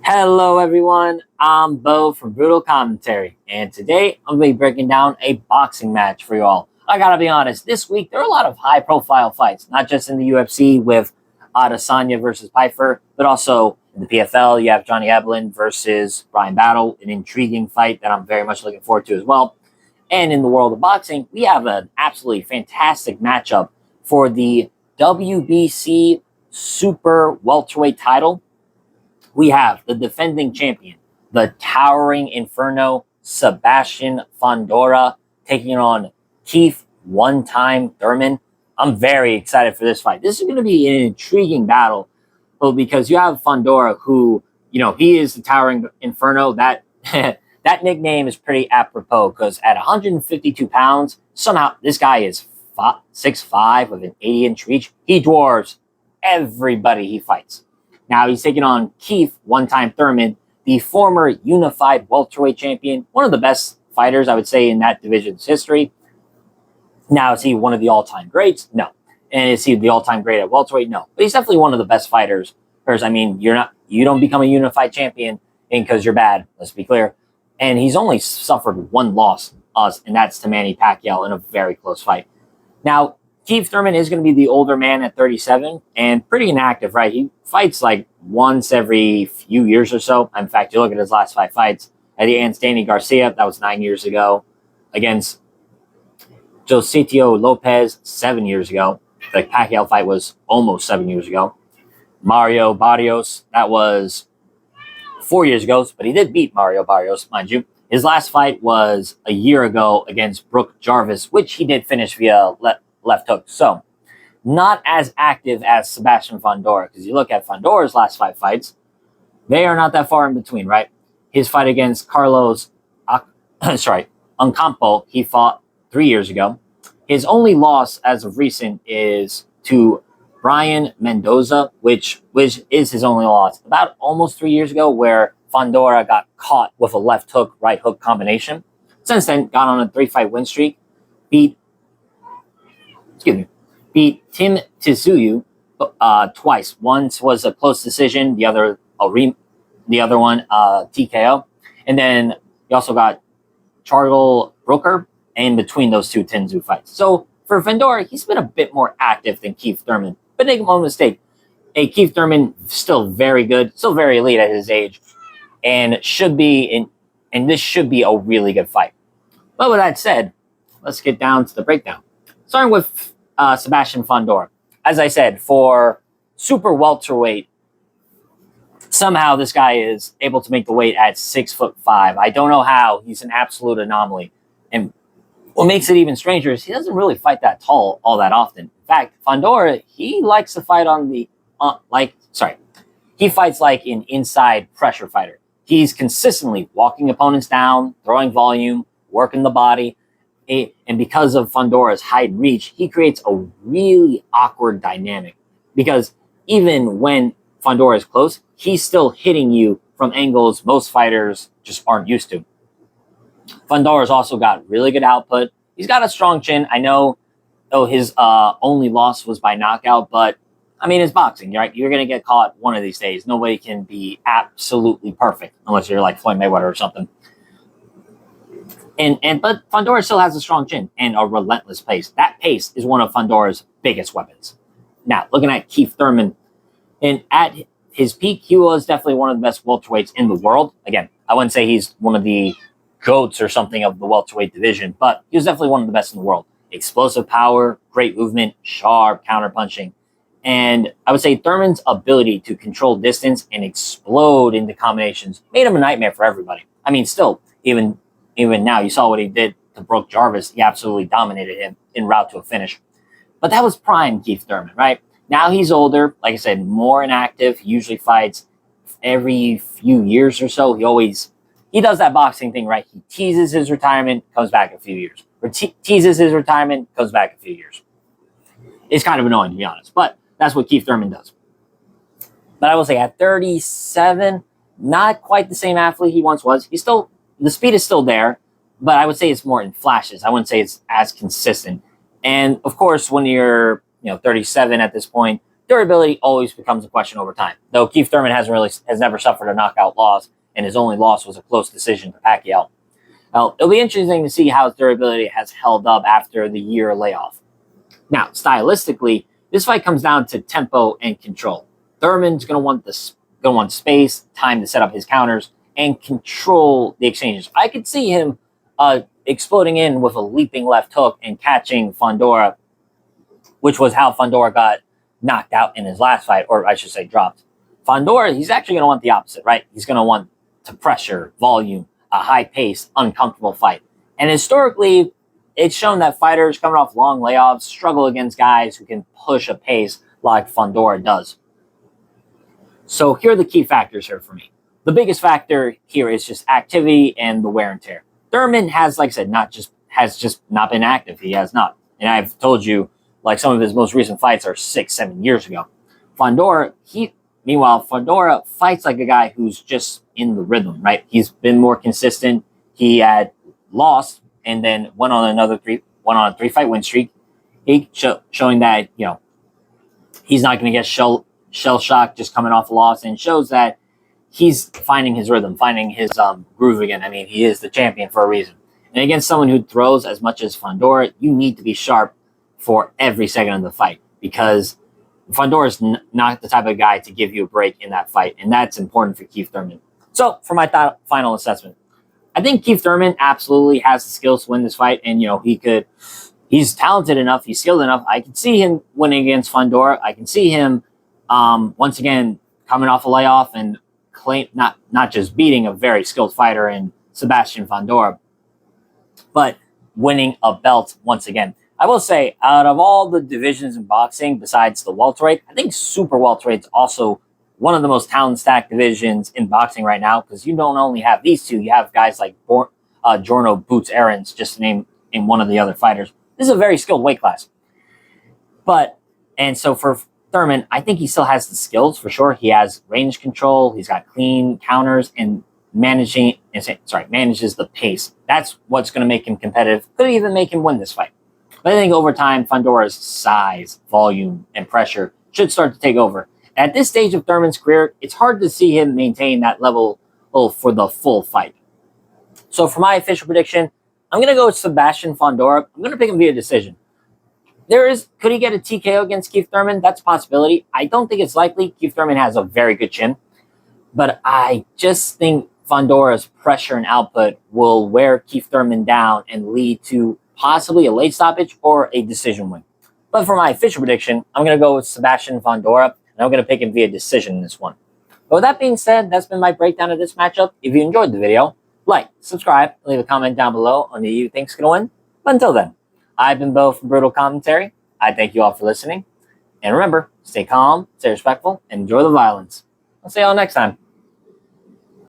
Hello, everyone. I'm Bo from Brutal Commentary, and today I'm going to be breaking down a boxing match for you all. I gotta be honest, this week there are a lot of high profile fights, not just in the UFC with Adesanya versus Piper, but also in the PFL. You have Johnny Eblen versus Brian Battle, an intriguing fight that I'm very much looking forward to as well. And in the world of boxing, we have an absolutely fantastic matchup for the WBC Super Welterweight title. We have the defending champion, the towering inferno, Sebastian Fundora, taking on Keith one-time Thurman. I'm very excited for this fight. This is going to be an intriguing battle because you have Fundora, who, he is the towering inferno. That that nickname is pretty apropos because at 152 pounds, somehow this guy is 6'5" with an 80-inch reach. He dwarfs everybody he fights. Now he's taking on Keith one-time Thurman, the former unified welterweight champion, one of the best fighters, I would say, in that division's history. Now, is he one of the all-time greats? No. And is he the all-time great at welterweight? No. But he's definitely one of the best fighters. I mean, you don't become a unified champion because you're bad, let's be clear. And he's only suffered one loss, and that's to Manny Pacquiao in a very close fight. Now, Keith Thurman is going to be the older man at 37 and pretty inactive, right? He fights like once every few years or so. In fact, you look at his last 5 fights against Danny Garcia, that was 9 years ago. Against Jositio Lopez, 7 years ago. The Pacquiao fight was almost 7 years ago. Mario Barrios, that was 4 years ago, but he did beat Mario Barrios, mind you. His last fight was a year ago against Brooke Jarvis, which he did finish via left hook. So, not as active as Sebastian Fundora, because you look at Fundora's last 5 fights, they are not that far in between, right? His fight against Carlos Uncampo, he fought 3 years ago. His only loss as of recent is to Brian Mendoza, which is his only loss. About almost 3 years ago, where Fundora got caught with a left hook, right hook combination. Since then, got on a 3-fight win streak, beat Tim Tszyu twice. Once was a close decision, the other one TKO, and then he also got Charles Brooker in between those two Tszyu fights. So for Fundora, he's been a bit more active than Keith Thurman, but make no mistake, Keith Thurman still very good, still very elite at his age, and this should be a really good fight. But with that said, let's get down to the breakdown. Starting with Sebastian Fundora. As I said, for super welterweight, somehow this guy is able to make the weight at 6'5". I don't know how. He's an absolute anomaly. And what makes it even stranger is he doesn't really fight that tall all that often. In fact, Fundora, he likes to fight he fights like an inside pressure fighter. He's consistently walking opponents down, throwing volume, working the body. And because of Fundora's height and reach, he creates a really awkward dynamic. Because even when Fundora is close, he's still hitting you from angles most fighters just aren't used to. Fundora's also got really good output. He's got a strong chin. I know his only loss was by knockout, but I mean, it's boxing, right? You're going to get caught one of these days. Nobody can be absolutely perfect unless you're like Floyd Mayweather or something. But Fundora still has a strong chin and a relentless pace. That pace is one of Fundora's biggest weapons. Now, looking at Keith Thurman, and at his peak, he was definitely one of the best welterweights in the world. Again, I wouldn't say he's one of the GOATs or something of the welterweight division, but he was definitely one of the best in the world. Explosive power, great movement, sharp counterpunching. And I would say Thurman's ability to control distance and explode into combinations made him a nightmare for everybody. I mean, still, even now, you saw what he did to Brooke Jarvis. He absolutely dominated him en route to a finish. But that was prime Keith Thurman, right? Now he's older, like I said, more inactive. He usually fights every few years or so. He does that boxing thing, right? He teases his retirement, comes back a few years. Or teases his retirement, comes back a few years. It's kind of annoying, to be honest. But that's what Keith Thurman does. But I will say, at 37, not quite the same athlete he once was. The speed is still there, but I would say it's more in flashes. I wouldn't say it's as consistent. And of course, when you're 37 at this point, durability always becomes a question over time. Though Keith Thurman has never suffered a knockout loss, and his only loss was a close decision to Pacquiao. Now, it'll be interesting to see how his durability has held up after the year layoff. Now, stylistically, this fight comes down to tempo and control. Thurman's going to want space, time to set up his counters, and control the exchanges. I could see him exploding in with a leaping left hook and catching Fundora, which was how Fundora got knocked out in his last fight, or I should say dropped. Fundora, he's actually going to want the opposite, right? He's going to want to pressure, volume, a high pace, uncomfortable fight. And historically, it's shown that fighters coming off long layoffs struggle against guys who can push a pace like Fundora does. So here are the key factors here for me. The biggest factor here is just activity and the wear and tear. Thurman has, like I said, has just not been active. He has not. And I've told you, like, some of his most recent fights are 6-7 years ago. Meanwhile, Fundora fights like a guy who's just in the rhythm, right? He's been more consistent. He had lost and then went on a 3-fight win streak. Showing that, he's not going to get shell shocked just coming off a loss, and shows that he's finding his rhythm, finding his groove again. I mean, he is the champion for a reason. And against someone who throws as much as Fundora, you need to be sharp for every second of the fight, because Fundora is not the type of guy to give you a break in that fight, and that's important for Keith Thurman. So, for my final assessment, I think Keith Thurman absolutely has the skills to win this fight, and he's talented enough, he's skilled enough. I can see him winning against Fundora. I can see him once again coming off a layoff and not just beating a very skilled fighter in Sebastian Fundora, but winning a belt once again. I will say, out of all the divisions in boxing, besides the welterweight, I think super welterweight's also one of the most talent-stacked divisions in boxing right now, because you don't only have these two, you have guys like Jorno Boots Aarons, just to name in one of the other fighters. This is a very skilled weight class. And so for Thurman, I think he still has the skills for sure. He has range control, he's got clean counters, and manages the pace. That's what's going to make him competitive. Could even make him win this fight. But I think over time, Fundora's size, volume, and pressure should start to take over. At this stage of Thurman's career, it's hard to see him maintain that level for the full fight. So for my official prediction, I'm going to go with Sebastian Fundora. I'm going to pick him via decision. Could he get a TKO against Keith Thurman? That's a possibility. I don't think it's likely. Keith Thurman has a very good chin. But I just think Fundora's pressure and output will wear Keith Thurman down and lead to possibly a late stoppage or a decision win. But for my official prediction, I'm going to go with Sebastian Fundora, and I'm going to pick him via decision in this one. But with that being said, that's been my breakdown of this matchup. If you enjoyed the video, like, subscribe, leave a comment down below on who you think's going to win. But until then, I've been Bo from Brutal Commentary. I thank you all for listening. And remember, stay calm, stay respectful, and enjoy the violence. I'll see y'all next time.